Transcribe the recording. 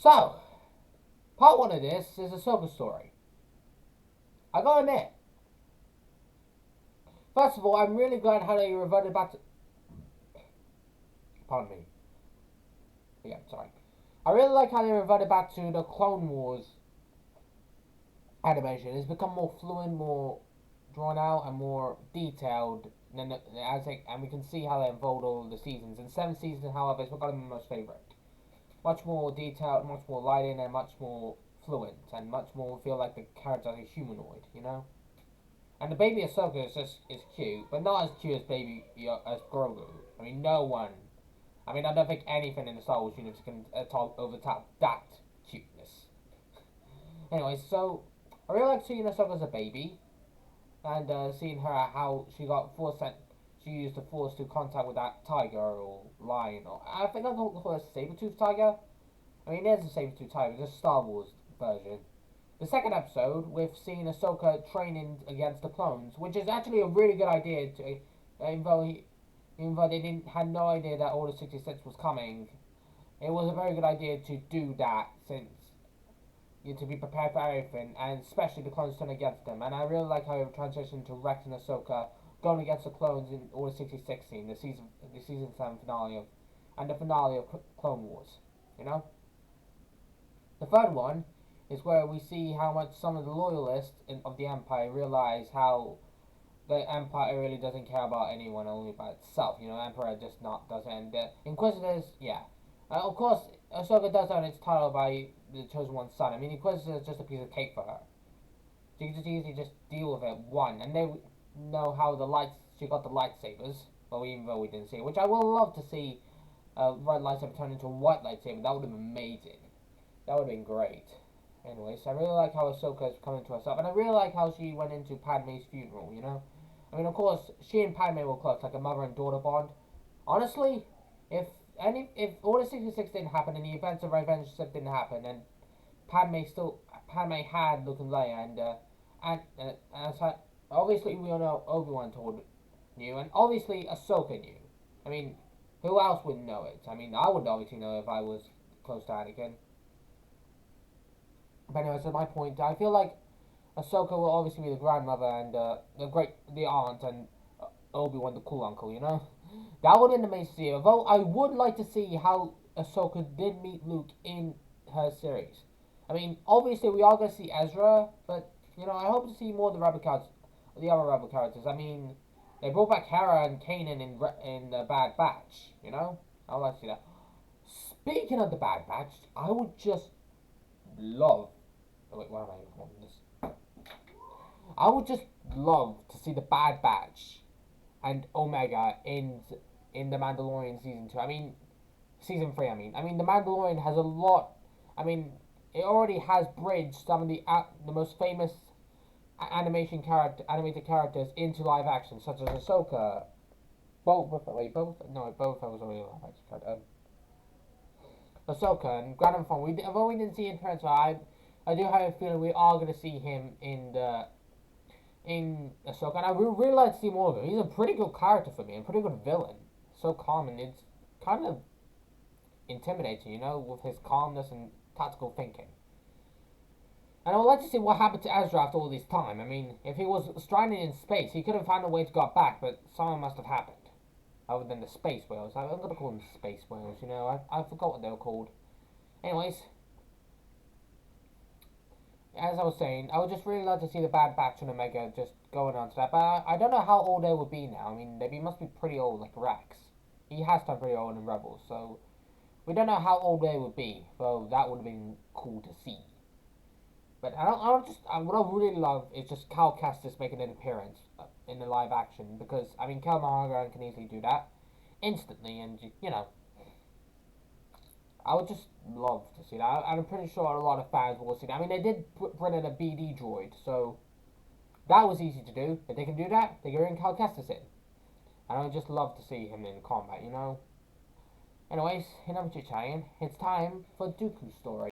So, part one of this is a Ahsoka story. I gotta admit, first of all, I'm really glad how they reverted back to. Pardon me. Yeah, sorry. I really like how they reverted back to the Clone Wars animation. It's become more fluid, more drawn out, and more detailed. And we can see how they unfold all the seasons. And 7 seasons, however, is what got my most favorite. Much more detailed, much more lighting, and much more fluent, and much more feel like the character is a humanoid. And the baby Ahsoka is cute, but not as cute as as Grogu. I mean, no one. I mean, I don't think anything in the Star Wars universe can overtop that cuteness. Anyway, so I really like seeing Ahsoka as a baby, and seeing her how she got force sent. She used the force to contact with that tiger or lion, or I think I call it a saber-toothed tiger. I mean, there's a saber-toothed tiger, just Star Wars version. The second episode, we've seen Ahsoka training against the clones, which is actually a really good idea. Even though they had no idea that Order 66 was coming, it was a very good idea to do that since to be prepared for everything, and especially the clones turn against them. And I really like how it transitioned to Rex and Ahsoka going against the clones in Order 66 scene, the season 7 finale and the finale of Clone Wars. You know. The third one is where we see how much some of the loyalists of the Empire realize how the Empire really doesn't care about anyone, only about itself. The Emperor just not doesn't. And the Inquisitors, yeah. Of course, Ahsoka does earn its title by the Chosen One's son. I mean, Inquisitor is just a piece of cake for her. She can just easily just deal with it, and they know how she got the lightsabers. Well, even though we didn't see it, which I would love to see a red lightsaber turn into a white lightsaber. That would have been amazing. That would have been great. Anyways, I really like how Ahsoka's coming to herself, and I really like how she went into Padme's funeral. I mean, of course, she and Padme were close, like a mother and daughter bond. Honestly, if Order 66 didn't happen and the events of Revenge of the Sith didn't happen, and Padme had Luke and Leia, and obviously we all know Obi-Wan knew, and obviously Ahsoka knew. I mean, who else would know it? I mean, I would obviously know if I was close to Anakin. But anyway, so my point, I feel like Ahsoka will obviously be the grandmother and the aunt, and Obi-Wan the cool uncle. That would have been amazing to see. Although I would like to see how Ahsoka did meet Luke in her series. I mean, obviously we are going to see Ezra, but I hope to see more of the other Rebel characters. I mean, they brought back Hera and Kanan in the Bad Batch. I would like to see that. Speaking of the Bad Batch, I would just love. Oh wait, why am I recording this? I would just love to see the Bad Batch and Omega in the Mandalorian season 2. I mean, season 3. I mean, the Mandalorian has a lot. I mean, it already has bridged some of the most famous animated characters into live action, such as Ahsoka. Both was already a live action character. Ahsoka and Grand Fong. Although we didn't see in person, I do have a feeling we are going to see him in Ahsoka, and I would really like to see more of him. He's a pretty good character for me, and a pretty good villain. So calm, and it's kind of intimidating, with his calmness and tactical thinking. And I would like to see what happened to Ezra after all this time. I mean, if he was stranded in space, he could have found a way to get back, but something must have happened. Other than the space whales. I'm going to call them space whales, I forgot what they were called. Anyways, as I was saying, I would just really like to see the Bad Batch and Omega just going on to that. But I don't know how old they would be now. I mean, they must be pretty old, like Rex. He has turned pretty old in Rebels, so we don't know how old they would be. Though that would have been cool to see. But what I really love is just Cal Kestis making an appearance in the live action, because I mean, Cal Maharan can easily do that instantly, and I would just love to see that. I'm pretty sure a lot of fans will see that. I mean, they did bring in a BD droid, so that was easy to do. If they can do that, they can bring Cal Kestis in. And I would just love to see him in combat, Anyways, enough chit-chatting. It's time for Dooku's story.